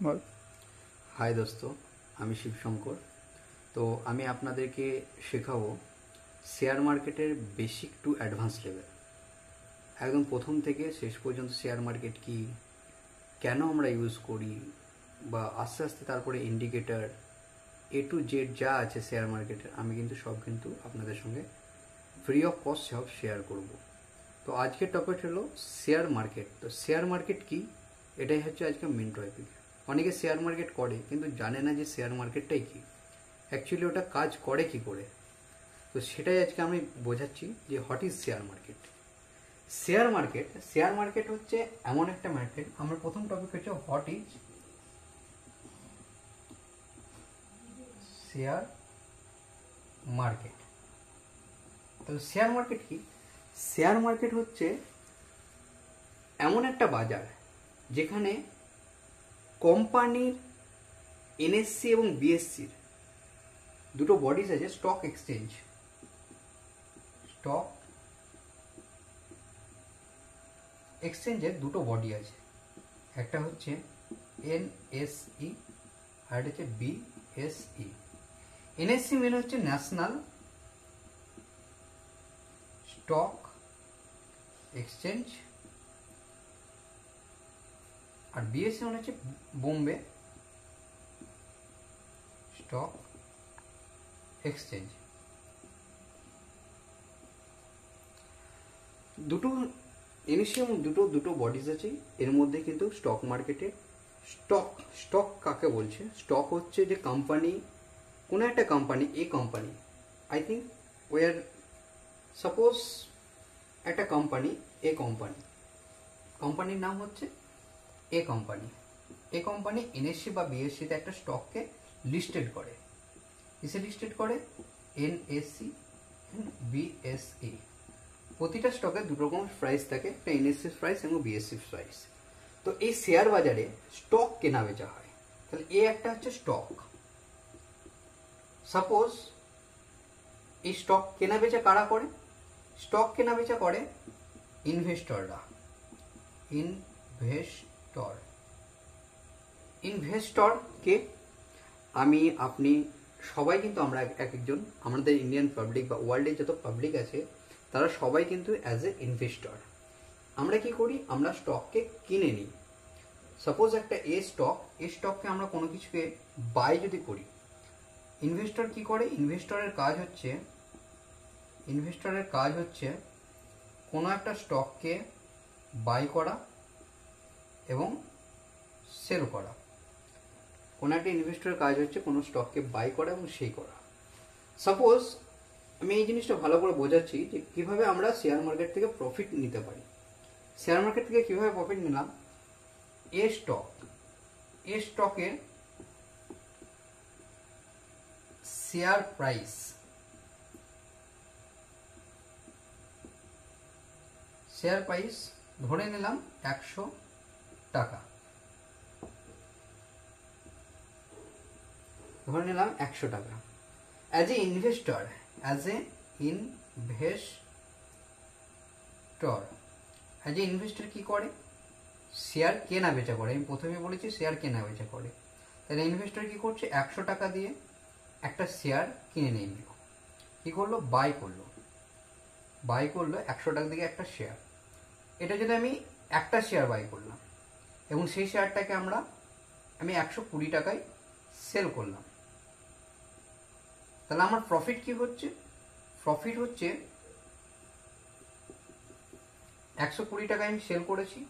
বল। High দোস্ত, আমি শিবশঙ্কর। তো আমি আপনাদেরকে শেখাবো শেয়ার মার্কেটের বেসিক টু অ্যাডভান্স লেভেল, একদম প্রথম থেকে শেষ পর্যন্ত শেয়ার মার্কেট কি, কেন আমরা ইউজ করি, বা আস্তে আস্তে তারপরে ইন্ডিকেটর টু জেড যা আছে শেয়ার মার্কেটের, আমি কিন্তু আপনাদের সঙ্গে ফ্রি অফ কস্ট সব শেয়ার করব। তো আজকের টপিক হলো শেয়ার মার্কেট। তো শেয়ার মার্কেট কি, এটাই হচ্ছে আজকে মেন টপিক। অনেকে শেয়ার মার্কেট করে কিন্তু জানে না যে শেয়ার মার্কেটটাই কি, অ্যাকচুয়ালি ওটা কাজ করে কি করে। তো সেটাই আজকে আমি বোঝাচ্ছি যে what is share market. Share market হচ্ছে এমন একটা মার্কেট। আমার প্রথম টপিক হচ্ছে হোয়াট ইজ শেয়ার মার্কেট। তো শেয়ার মার্কেট কি? শেয়ার মার্কেট হচ্ছে এমন একটা বাজার যেখানে কোম্পানির এনএসসি এবং বিএসসির দুটো বডিজ আছে। স্টক এক্সচেঞ্জের দুটো বডি আছে, একটা হচ্ছে এনএসই আর একটা হচ্ছে বিএসই। এনএসসি মানে হচ্ছে ন্যাশনাল স্টক এক্সচেঞ্জ, আর বিএসসি মানে হচ্ছে বোম্বে স্টক এক্সচেঞ্জ। দুটো এনএসসি এবং দুটো বডিজ আছে। এর মধ্যে কিন্তু স্টক মার্কেটে স্টক কাকে বলছে? স্টক হচ্ছে যে কোম্পানি, কোনো একটা company, I think war suppose একটা কোম্পানির নাম হচ্ছে এ কোম্পানি এনএসসি বা বিএসসিতে একটা স্টককে লিস্টেড করে। কিসে লিস্টেড করে? NSC BSE. প্রতিটা স্টকে দুটো রকম প্রাইস থাকে, একটা এনএসসি প্রাইস এবং বিএসসি প্রাইস। তো এই শেয়ার বাজারে স্টক কেনা বেচা হয়। তাহলে একটা হচ্ছে স্টক। সাপোজ এই স্টক কেনা বেচা কারা করে? স্টক কেনা বেচা করে ইনভেস্টররা। ইনভেস্টর কে? আমি, আপনি, সবাই কিন্তু আমরা একজন, আমাদের ইন্ডিয়ান পাবলিক বা ওয়ার্ল্ডে যত পাবলিক আছে তারা সবাই কিন্তু অ্যাজ এ ইনভেস্টর। আমরা কি করি? আমরা স্টককে কিনে নিই। সাপোজ একটা স্টককে আমরা কোনো কিছুকে বাই যদি করি, ইনভেস্টর কি করে? ইনভেস্টরের কাজ হচ্ছে কোনো একটা স্টককে বাই করা এবং সেল করা। কোনো একটা ইনভেস্টরের কাজ হচ্ছে কোনো স্টককে বাই করা এবং সেল করা। সাপোজ আমি এই জিনিসটা ভালো করে বোঝাচ্ছি যে কিভাবে আমরা শেয়ার মার্কেট থেকে প্রফিট নিতে পারি। শেয়ার মার্কেট থেকে কিভাবে প্রফিট নিলাম? স্টকের শেয়ার প্রাইস ধরে নিলাম 100 টাকা। অ্যাজ এ ইনভেস্টর কি করে? শেয়ার কেনা বেচা করে। আমি প্রথমে বলেছি শেয়ার কেনা বেচা করে। তাহলে ইনভেস্টর কি করছে? 100 টাকা দিয়ে একটা শেয়ার কিনে নিয়ে নিল। কি করলো? বাই করলো 100 টাকা দিয়ে একটা শেয়ার। এটা যদি আমি একটা শেয়ার বাই করলাম এবং সেই শেয়ারটাকে আমি 120 টাকায় সেল করলাম, তাহলে আমার প্রফিট কি হচ্ছে? প্রফিট হচ্ছে 120 টাকায় আমি সেল করেছি,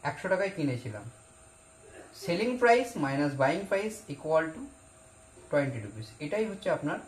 100 টাকায় কিনেছিলাম। Selling price minus buying price equal to 20 rupees. এটাই হচ্ছে আপনার